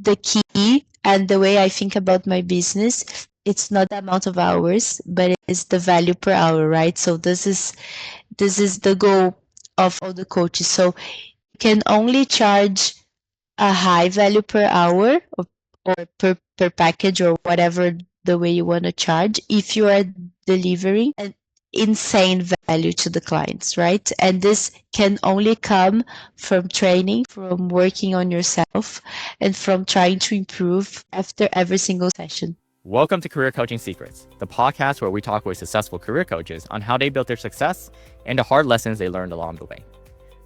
the key and the way I think about my business, it's not the amount of hours, but it is the value per hour, right? So this is the goal of all the coaches. So you can only charge a high value per hour or per package or whatever the way you want to charge if you are delivering an insane value to the clients, right? And this can only come from training, from working on yourself, and from trying to improve after every single session. Welcome to Career Coaching Secrets, the podcast where we talk with successful career coaches on how they built their success and the hard lessons they learned along the way.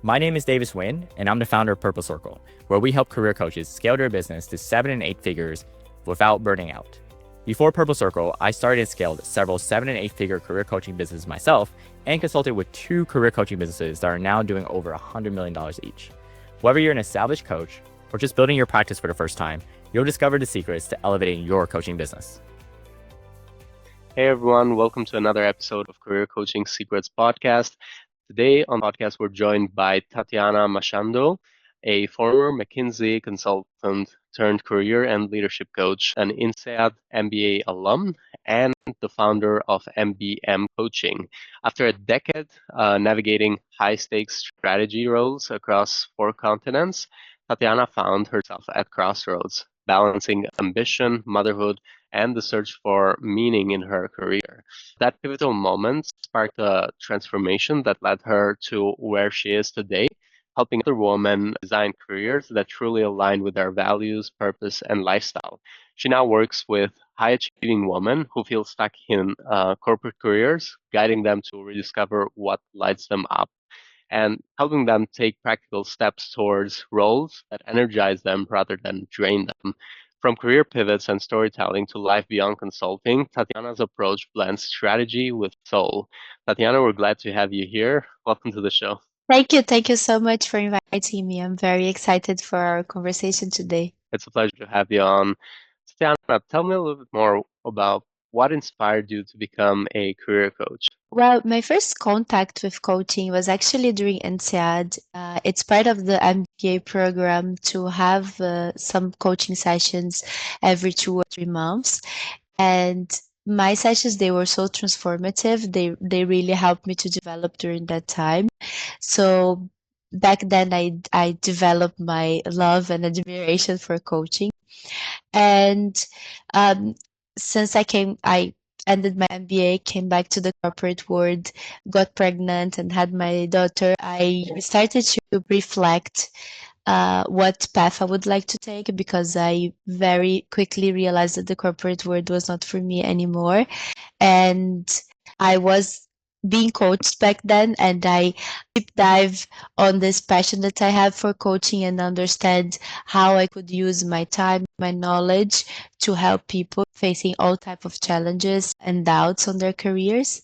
My name is Davis Nguyen, and I'm the founder of Purple Circle, where we help career coaches scale their business to 7 and 8 figures without burning out. Before Purple Circle, I started and scaled several 7 and 8 figure career coaching businesses myself and consulted with 2 career coaching businesses that are now doing over $100 million each. Whether you're an established coach or just building your practice for the first time, you'll discover the secrets to elevating your coaching business. Hey everyone, welcome to another episode of Career Coaching Secrets podcast. Today on the podcast, we're joined by Tathiana Machado, a former McKinsey consultant turned career and leadership coach, an INSEAD MBA alum, and the founder of MBM Coaching. After a decade navigating high-stakes strategy roles across 4 continents, Tathiana found herself at crossroads, balancing ambition, motherhood, and the search for meaning in her career. That pivotal moment sparked a transformation that led her to where she is today, helping other women design careers that truly align with their values, purpose, and lifestyle. She now works with high-achieving women who feel stuck in corporate careers, guiding them to rediscover what lights them up and helping them take practical steps towards roles that energize them rather than drain them. From career pivots and storytelling to life beyond consulting, Tathiana's approach blends strategy with soul. Tathiana, we're glad to have you here. Welcome to the show. Thank you. Thank you so much for inviting me. I'm very excited for our conversation today. It's a pleasure to have you on. Tathiana, tell me a little bit more about what inspired you to become a career coach. Well, my first contact with coaching was actually during INSEAD. It's part of the MBA program to have some coaching sessions every 2 or 3 months. And my sessions, they were so transformative. They really helped me to develop during that time. So back then, I developed my love and admiration for coaching. And since I ended my MBA, came back to the corporate world, got pregnant, and had my daughter, I started to reflect what path I would like to take because I very quickly realized that the corporate world was not for me anymore. And I was being coached back then, and I deep dive on this passion that I have for coaching and understand how I could use my time, my knowledge to help people facing all type of challenges and doubts on their careers.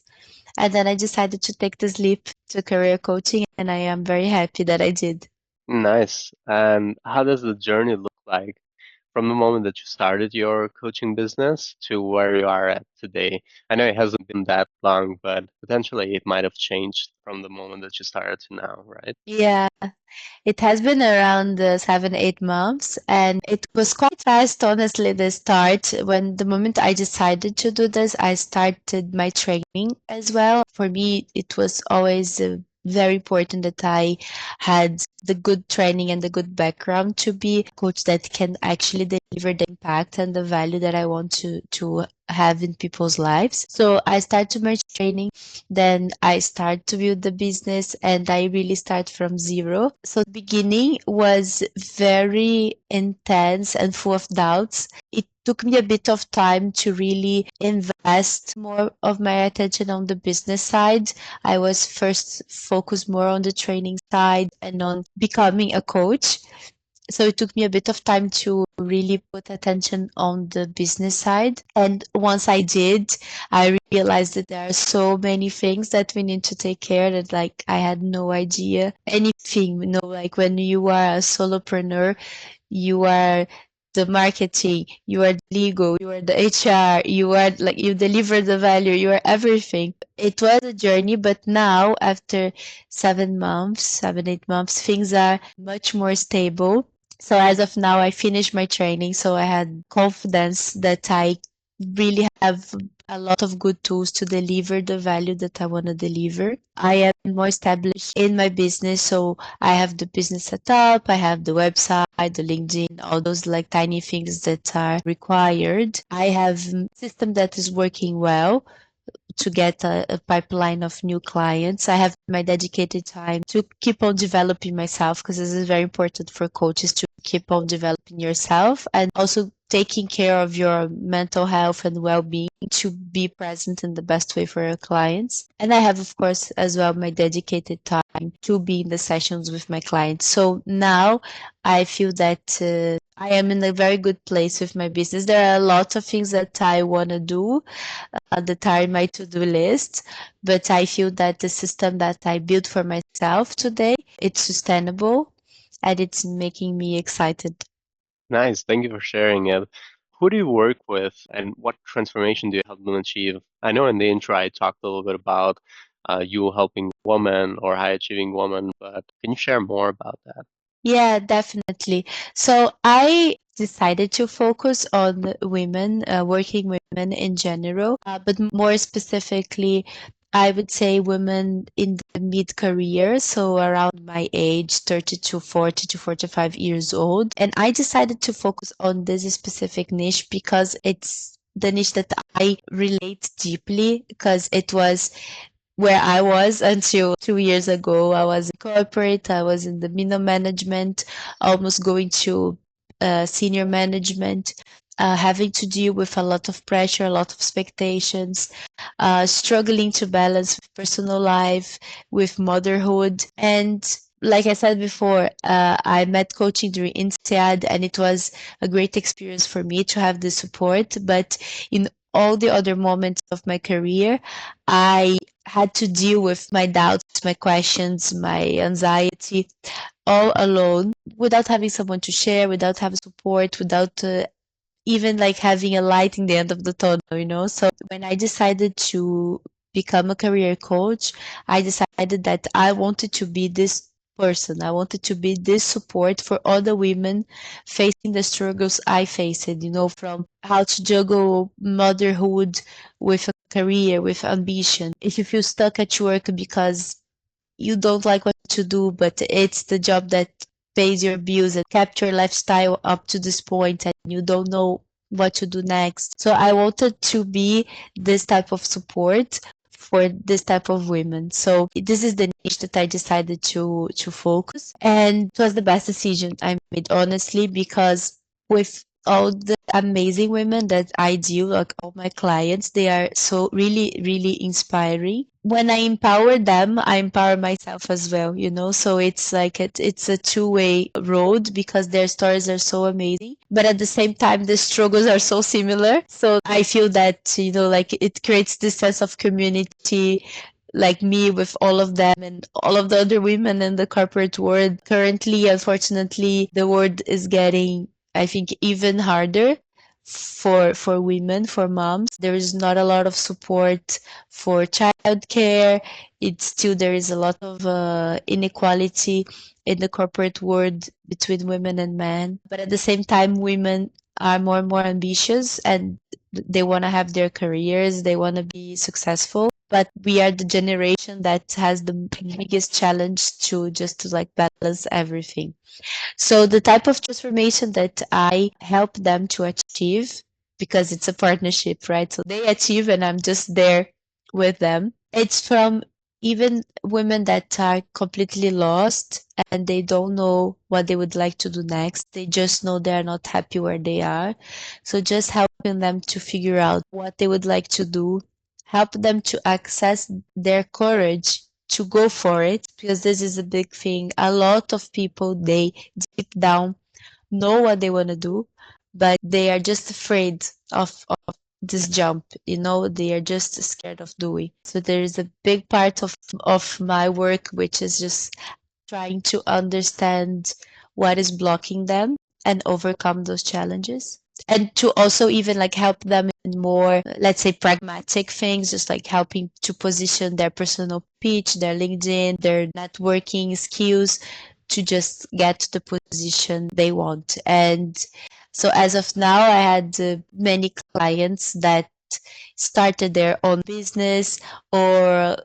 And then I decided to take this leap to career coaching, and I am very happy that I did. Nice. And how does the journey look like from the moment that you started your coaching business to where you are at today? I know it hasn't been that long, but potentially it might have changed from the moment that you started to now, right? Yeah, it has been around 7, 8 months, and it was quite fast, honestly, the start. When the moment I decided to do this, I started my training as well. For me, it was always very important that I had the good training and the good background to be a coach that can actually deliver the impact and the value that I want to have in people's lives. So I started my training, then I start to build the business, and I really start from zero. So the beginning was very intense and full of doubts. It took me a bit of time to really invest more of my attention on the business side. I was first focused more on the training side and on becoming a coach. So it took me a bit of time to really put attention on the business side. And once I did, I realized that there are so many things that we need to take care that like I had no idea anything. Like when you are a solopreneur, you are the marketing, you are the legal, you are the HR, you are like you deliver the value, you are everything. It was a journey, but now after 7 months, 7, 8 months, things are much more stable. So as of now, I finished my training, so I had confidence that I really have a lot of good tools to deliver the value that I want to deliver. I am more established in my business, so I have the business set up, I have the website, the LinkedIn, all those like tiny things that are required. I have a system that is working well to get a pipeline of new clients. I have my dedicated time to keep on developing myself because this is very important for coaches to keep on developing yourself and also taking care of your mental health and well-being to be present in the best way for your clients. And I have, of course, as well my dedicated time to be in the sessions with my clients. So now I feel that I am in a very good place with my business. There are a lot of things that I want to do that are in my to-do list, but I feel that the system that I built for myself today, it's sustainable and it's making me excited. Nice. Thank you for sharing it. Who do you work with and what transformation do you help them achieve? I know in the intro I talked a little bit about you helping women or high achieving women, but can you share more about that? Yeah, definitely. So I decided to focus on women, working women in general, but more specifically, I would say women in the mid-career, so around my age, 30 to 40 to 45 years old. And I decided to focus on this specific niche because it's the niche that I relate deeply because it was where I was until 2 years ago. I was in corporate, I was in the middle management, almost going to senior management, having to deal with a lot of pressure, a lot of expectations, struggling to balance personal life with motherhood. And like I said before, I met coaching during INSEAD, and it was a great experience for me to have the support. But in all the other moments of my career, I had to deal with my doubts, my questions, my anxiety all alone without having someone to share, without having support, without even like having a light in the end of the tunnel, you know? So when I decided to become a career coach, I decided that I wanted to be this person. I wanted to be this support for other women facing the struggles I faced, you know, from how to juggle motherhood with a career, with ambition. If you feel stuck at work because you don't like what you do, but it's the job that pays your bills and kept your lifestyle up to this point and you don't know what to do next. So I wanted to be this type of support for this type of women. So this is the niche that I decided to focus, and it was the best decision I made, honestly, because with all the amazing women that I deal, like all my clients, they are so really, really inspiring. When I empower them, I empower myself as well, you know? So it's like it's a two-way road because their stories are so amazing. But at the same time, the struggles are so similar. So I feel that, you know, like it creates this sense of community, like me with all of them and all of the other women in the corporate world. Currently, unfortunately, the world is getting, I think, even harder for women, for moms. There is not a lot of support for childcare. It's still there is a lot of inequality in the corporate world between women and men. But at the same time, women are more and more ambitious and they want to have their careers, they want to be successful. But we are the generation that has the biggest challenge to just to like balance everything. So the type of transformation that I help them to achieve, because it's a partnership, right? So they achieve and I'm just there with them. It's from even women that are completely lost and they don't know what they would like to do next. They just know they're not happy where they are. So just helping them to figure out what they would like to do, help them to access their courage to go for it, because this is a big thing. A lot of people, they deep down know what they want to do, but they are just afraid of this jump. You know, they are just scared of doing. So there is a big part of my work, which is just trying to understand what is blocking them and overcome those challenges. And to also even like help them in more, let's say, pragmatic things, just like helping to position their personal pitch, their LinkedIn, their networking skills to just get to the position they want. And so as of now, I had many clients that started their own business or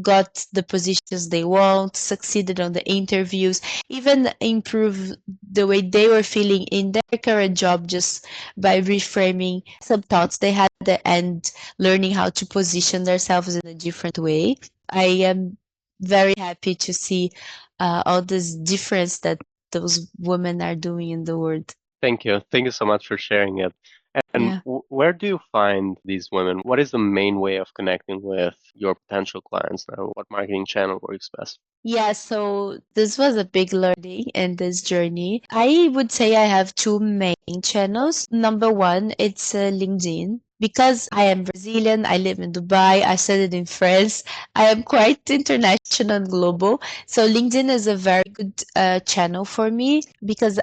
got the positions they want, succeeded on the interviews, even improve the way they were feeling in their current job just by reframing some thoughts they had and learning how to position themselves in a different way. I am very happy to see all this difference that those women are doing in the world. Thank you. Thank you so much for sharing it. And Yeah. where do you find these women? What is the main way of connecting with your potential clients now? What marketing channel works best? Yeah, so this was a big learning in this journey. I would say I have two main channels. Number one, it's LinkedIn. Because I am Brazilian, I live in Dubai, I studied in France, I am quite international and global. So LinkedIn is a very good channel for me because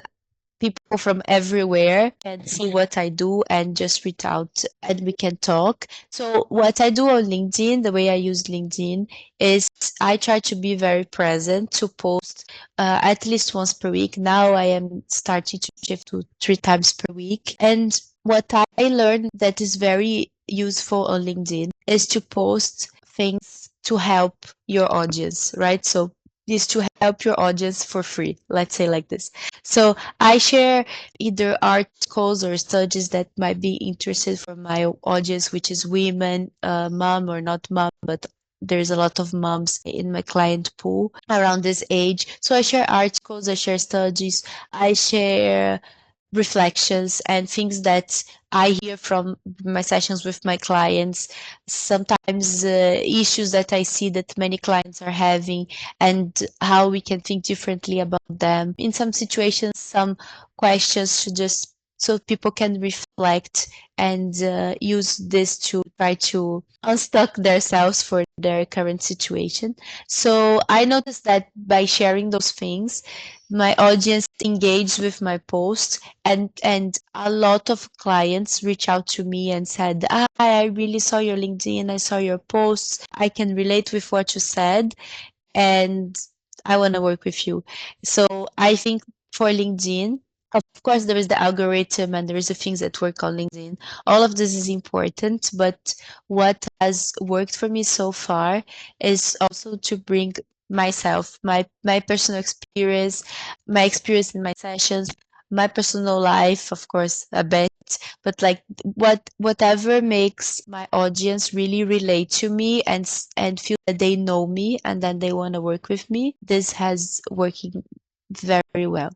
people from everywhere can see what I do and just reach out and we can talk. So what I do on LinkedIn, the way I use LinkedIn is I try to be very present to post at least once per week. Now I am starting to shift to 3 times per week. And what I learned that is very useful on LinkedIn is to post things to help your audience, right? So is to help your audience for free, let's say like this. So I share either articles or studies that might be interested for my audience, which is women, mom or not mom, but there's a lot of moms in my client pool around this age. So I share articles, I share studies, I share reflections and things that I hear from my sessions with my clients. Sometimes issues that I see that many clients are having and how we can think differently about them. In some situations, some questions should just so people can reflect and use this to try to unstuck themselves for their current situation. So I noticed that by sharing those things, my audience engaged with my posts and a lot of clients reach out to me and said, "Hi, I really saw your LinkedIn, I saw your posts, I can relate with what you said and I want to work with you." So I think for LinkedIn, of course, there is the algorithm and there is the things that work on LinkedIn. All of this is important, but what has worked for me so far is also to bring myself, my personal experience, my experience in my sessions, my personal life, of course, a bit, but like whatever makes my audience really relate to me and feel that they know me and then they want to work with me, this has working very well.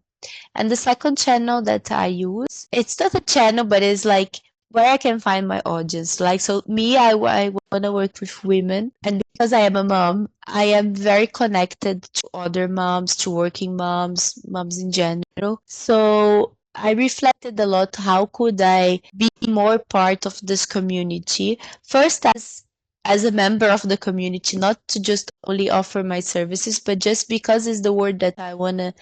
And the second channel that I use, it's not a channel, but it's like where I can find my audience. Like, so me, I want to work with women. And because I am a mom, I am very connected to other moms, to working moms, moms in general. So I reflected a lot how could I be more part of this community. First, as a member of the community, not to just only offer my services, but just because it's the word that I want to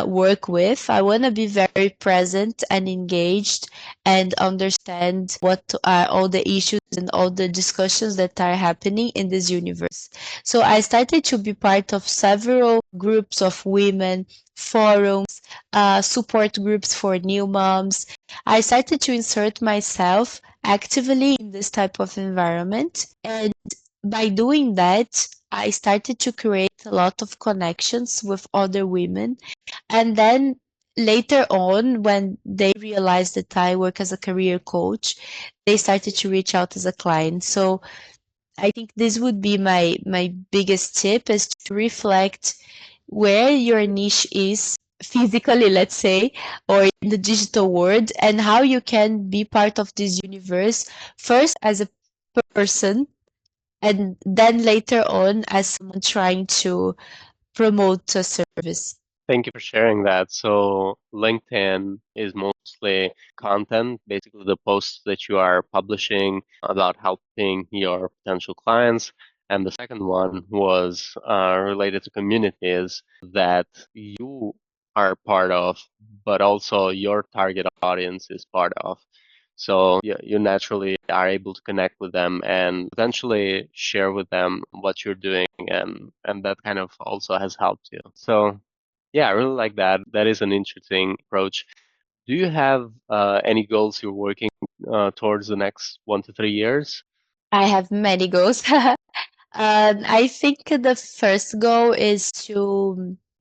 work with. I want to be very present and engaged and understand what are all the issues and all the discussions that are happening in this universe. So I started to be part of several groups of women, forums, support groups for new moms. I started to insert myself actively in this type of environment. And by doing that, I started to create a lot of connections with other women and then later on, when they realized that I work as a career coach, they started to reach out as a client. So I think this would be my biggest tip is to reflect where your niche is physically, let's say, or in the digital world, and how you can be part of this universe first as a person, and then later on as someone trying to promote a service. Thank you for sharing that. So LinkedIn is mostly content, basically the posts that you are publishing about helping your potential clients. And the second one was related to communities that you are part of, but also your target audience is part of. So you naturally are able to connect with them and potentially share with them what you're doing, and that kind of also has helped you. So Yeah, I really like that. That is an interesting approach. Do you have any goals you're working towards the next 1 to 3 years? I have many goals. I think the first goal is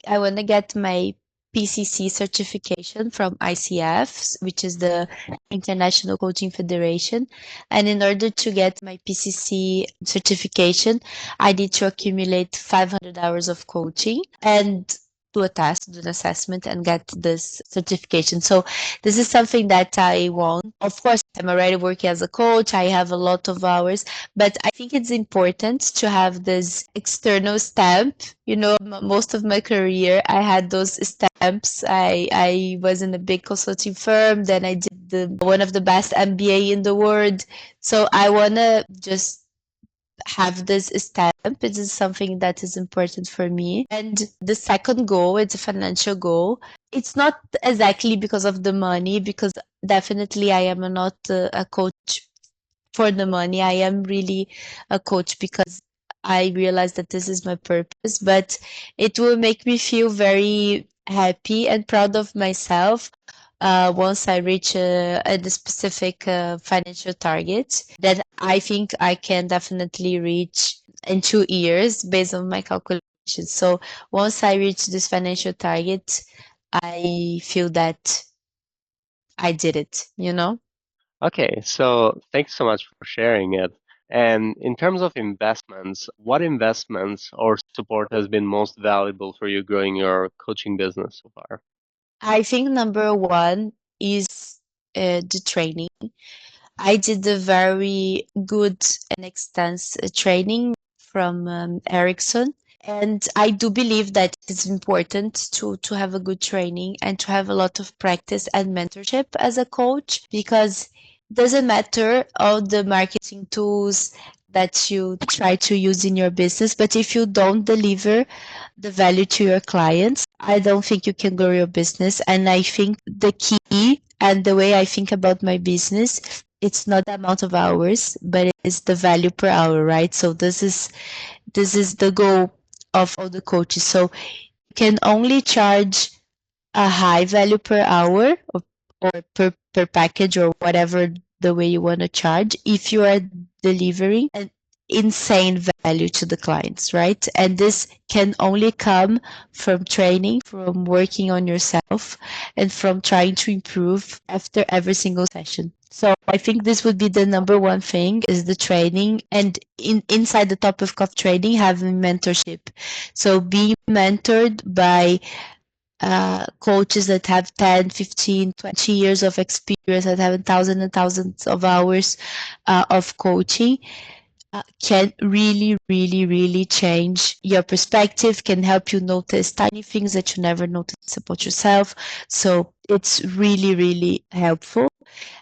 I want to get my PCC certification from ICF, which is the International Coaching Federation. And in order to get my PCC certification, I need to accumulate 500 hours of coaching and do a test, do an assessment, and get this certification. So this is something that I want. Of course, I'm already working as a coach. I have a lot of hours, but I think it's important to have this external stamp. Most of my career, I had those stamps. I was in a big consulting firm, then I did one of the best MBA in the world. So I want to just have this stamp. It is something that is important for me. And the second goal, it's a financial goal. It's not exactly because of the money, because definitely I am not a coach for the money. I am really a coach because I realize that this is my purpose, but it will make me feel very happy and proud of myself once I reach a specific financial target that I think I can definitely reach in 2 years based on my calculations. So once I reach this financial target, I feel that I did it. Okay, so thanks so much for sharing it. And in terms of investments, what investments or support has been most valuable for you growing your coaching business so far? I think number one is the training. I did a very good and extensive training from Ericsson. And I do believe that it's important to have a good training and to have a lot of practice and mentorship as a coach, because it doesn't matter all the marketing tools that you try to use in your business, but if you don't deliver the value to your clients, I don't think you can grow your business. And I think the key and the way I think about my business, it's not the amount of hours, but it's the value per hour, right? So this is the goal of all the coaches. So you can only charge a high value per hour or per package or whatever the way you want to charge if you are delivering an insane value to the clients, right? And this can only come from training, from working on yourself, and from trying to improve after every single session. So I think this would be the number one thing is the training, and inside the topic of training, having mentorship. So being mentored by coaches that have 10, 15, 20 years of experience, that have thousands and thousands of hours of coaching, can really, really, really change your perspective, can help you notice tiny things that you never notice about yourself. So it's really, really helpful.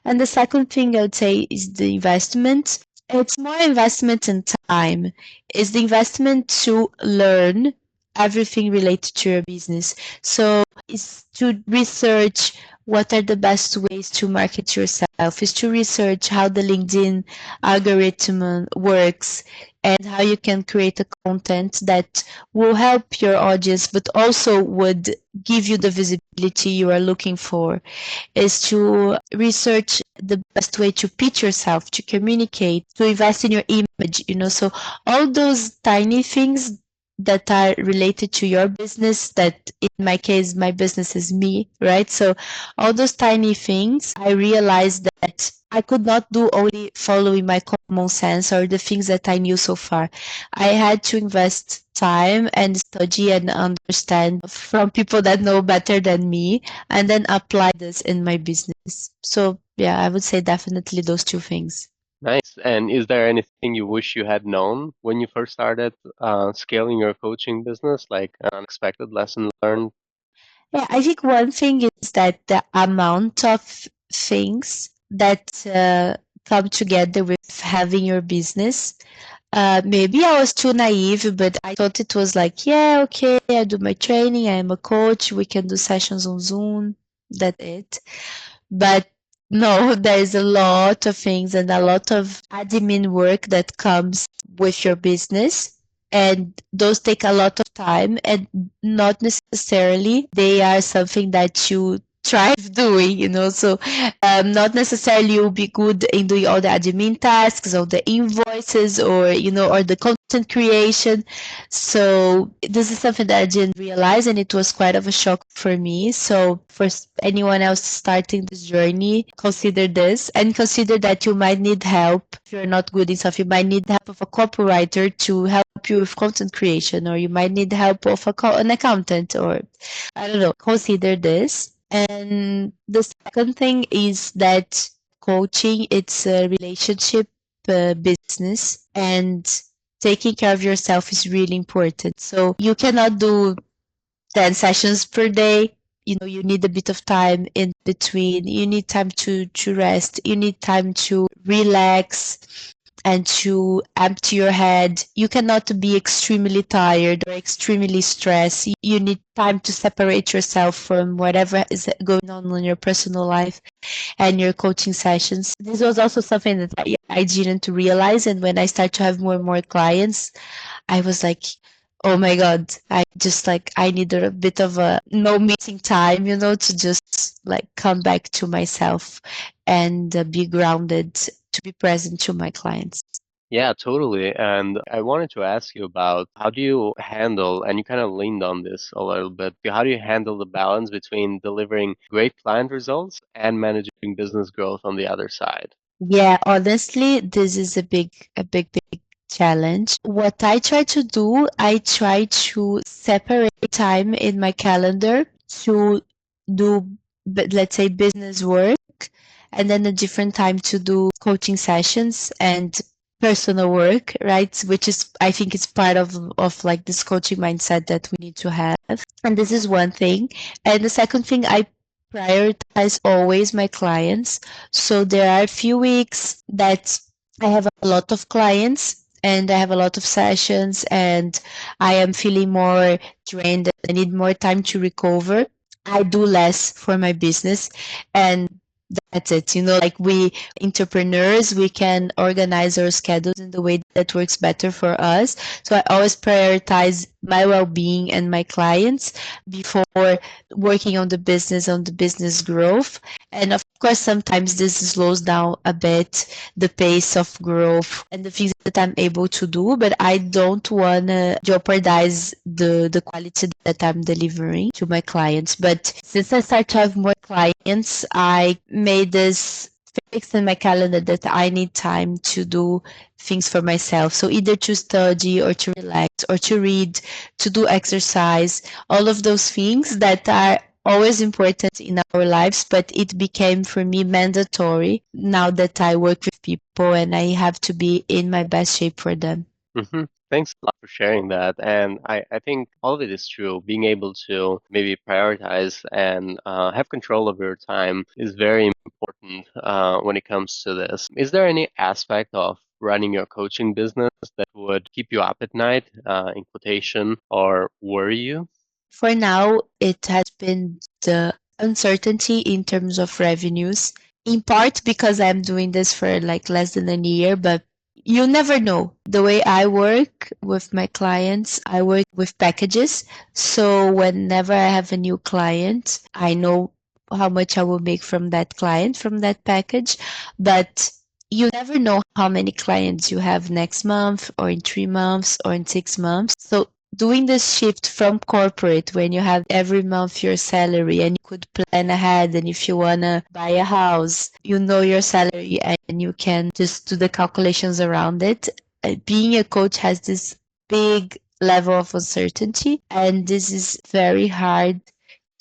And the second thing I would say is the investment. It's more investment in time. It's the investment to learn everything related to your business. So it's to research what are the best ways to market yourself. It's to research how the LinkedIn algorithm works and how you can create a content that will help your audience, but also would give you the visibility you are looking for. Is to research the best way to pitch yourself, to communicate, to invest in your image. So all those tiny things that are related to your business, that in my case, my business is me, right? So all those tiny things, I realized that I could not do only following my common sense or the things that I knew so far. I had to invest time and study and understand from people that know better than me, and then apply this in my business. So yeah, I would say definitely those two things. Nice. And is there anything you wish you had known when you first started scaling your coaching business, like an unexpected lesson learned? Yeah, I think one thing is that the amount of things that come together with having your business. Maybe I was too naive, but I thought it was like, yeah, okay, I do my training, I am a coach, we can do sessions on Zoom, that's it. But no, there is a lot of things and a lot of admin work that comes with your business. and those take a lot of time, and not necessarily they are something that you thrive doing, so not necessarily you'll be good in doing all the admin tasks or the invoices, or or the content creation. So this is something that I didn't realize, and it was quite of a shock for me. So for anyone else starting this journey, consider this, and consider that you might need help. If you're not good in stuff, you might need help of a copywriter to help you with content creation, or you might need help of an accountant, or I don't know. Consider this. And the second thing is that coaching, it's a relationship business, and taking care of yourself is really important. So you cannot do 10 sessions per day. You need a bit of time in between. You need time to rest. You need time to relax and to empty your head. You cannot be extremely tired or extremely stressed. You need time to separate yourself from whatever is going on in your personal life and your coaching sessions. This was also something that I didn't realize. And when I start to have more and more clients, I was like, oh my God, I just like, I need a bit of a no meeting time, to just like come back to myself and be grounded, to be present to my clients. Yeah, totally. And I wanted to ask you about how do you handle, and you kind of leaned on this a little bit, how do you handle the balance between delivering great client results and managing business growth on the other side? Yeah, honestly, this is a big challenge. What I try to do, I try to separate time in my calendar to do, let's say, business work, and then a different time to do coaching sessions and personal work, right? Which is, I think, is part of like this coaching mindset that we need to have. And this is one thing. And the second thing, I prioritize always my clients. So there are a few weeks that I have a lot of clients and I have a lot of sessions, and I am feeling more drained. I need more time to recover. I do less for my business, and that's it. Like we entrepreneurs, we can organize our schedules in the way that works better for us. So I always prioritize my well-being and my clients before working on the business growth. And of course, sometimes this slows down a bit the pace of growth and the things that I'm able to do, but I don't want to jeopardize the quality that I'm delivering to my clients. But since I start to have more clients, I made this fixed in my calendar that I need time to do things for myself. So either to study or to relax or to read, to do exercise, all of those things that are always important in our lives, but it became for me mandatory now that I work with people and I have to be in my best shape for them. Thanks a lot for sharing that. And I think all of it is true. Being able to maybe prioritize and have control of your time is very important when it comes to this. Is there any aspect of running your coaching business that would keep you up at night, in quotation, or worry you? For now, it has been the uncertainty in terms of revenues, in part because I'm doing this for like less than a year, but you never know. The way I work with my clients, I work with packages. So whenever I have a new client, I know how much I will make from that client, from that package. But you never know how many clients you have next month, or in 3 months, or in 6 months. So doing this shift from corporate, when you have every month your salary and you could plan ahead, and if you want to buy a house, you know your salary and you can just do the calculations around it. Being a coach has this big level of uncertainty, and this is very hard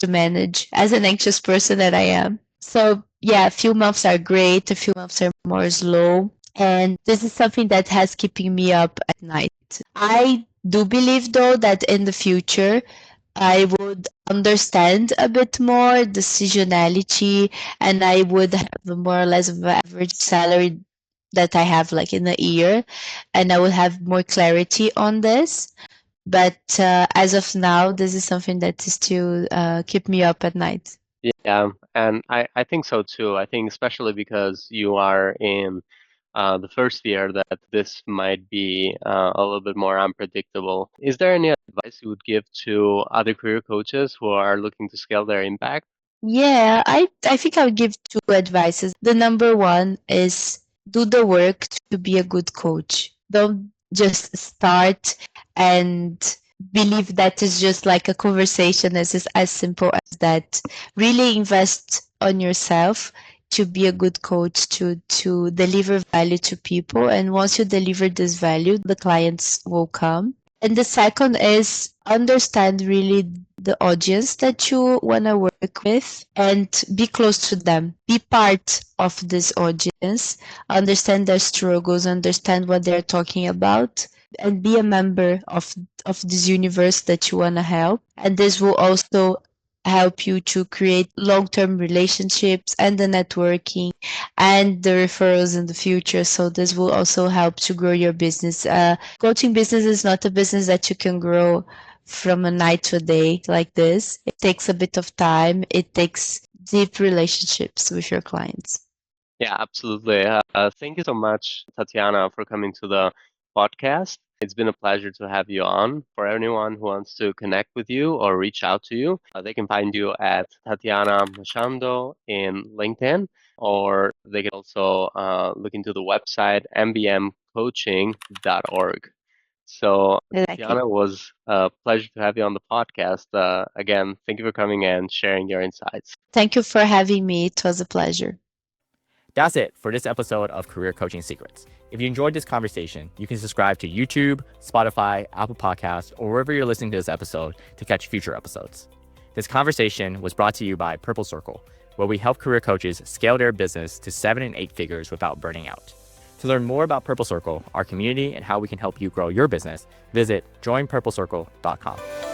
to manage as an anxious person that I am. So yeah, a few months are great, a few months are more slow, and this is something that has keeping me up at night. I do believe though that in the future I would understand a bit more decisionality, and I would have more or less of an average salary that I have like in a year, and I would have more clarity on this. But as of now, this is something that is still keep me up at night. Yeah, and I think so too. I think especially because you are in the first year that this might be a little bit more unpredictable. Is there any advice you would give to other career coaches who are looking to scale their impact? Yeah, I think I would give two advices. The number one is do the work to be a good coach. Don't just start and believe that it's just like a conversation as simple as that. Really invest on yourself to be a good coach, to deliver value to people. And once you deliver this value, the clients will come. And the second is understand really the audience that you want to work with and be close to them. Be part of this audience, understand their struggles, understand what they're talking about, and be a member of this universe that you want to help. And this will also help you to create long-term relationships and the networking and the referrals in the future. So this will also help to grow your business. Coaching business is not a business that you can grow from a night to a day like this. It takes a bit of time. It takes deep relationships with your clients. Yeah, absolutely. Thank you so much, Tatiana, for coming to the podcast. It's been a pleasure to have you on. For anyone who wants to connect with you or reach out to you, they can find you at Tathiana Machado in LinkedIn, or they can also look into the website mbmcoaching.org. So, Exactly. Tatiana, it was a pleasure to have you on the podcast. Again, thank you for coming and sharing your insights. Thank you for having me. It was a pleasure. That's it for this episode of Career Coaching Secrets. If you enjoyed this conversation, you can subscribe to YouTube, Spotify, Apple Podcasts, or wherever you're listening to this episode to catch future episodes. This conversation was brought to you by Purple Circle, where we help career coaches scale their business to 7 and 8 figures without burning out. To learn more about Purple Circle, our community, and how we can help you grow your business, visit joinpurplecircle.com.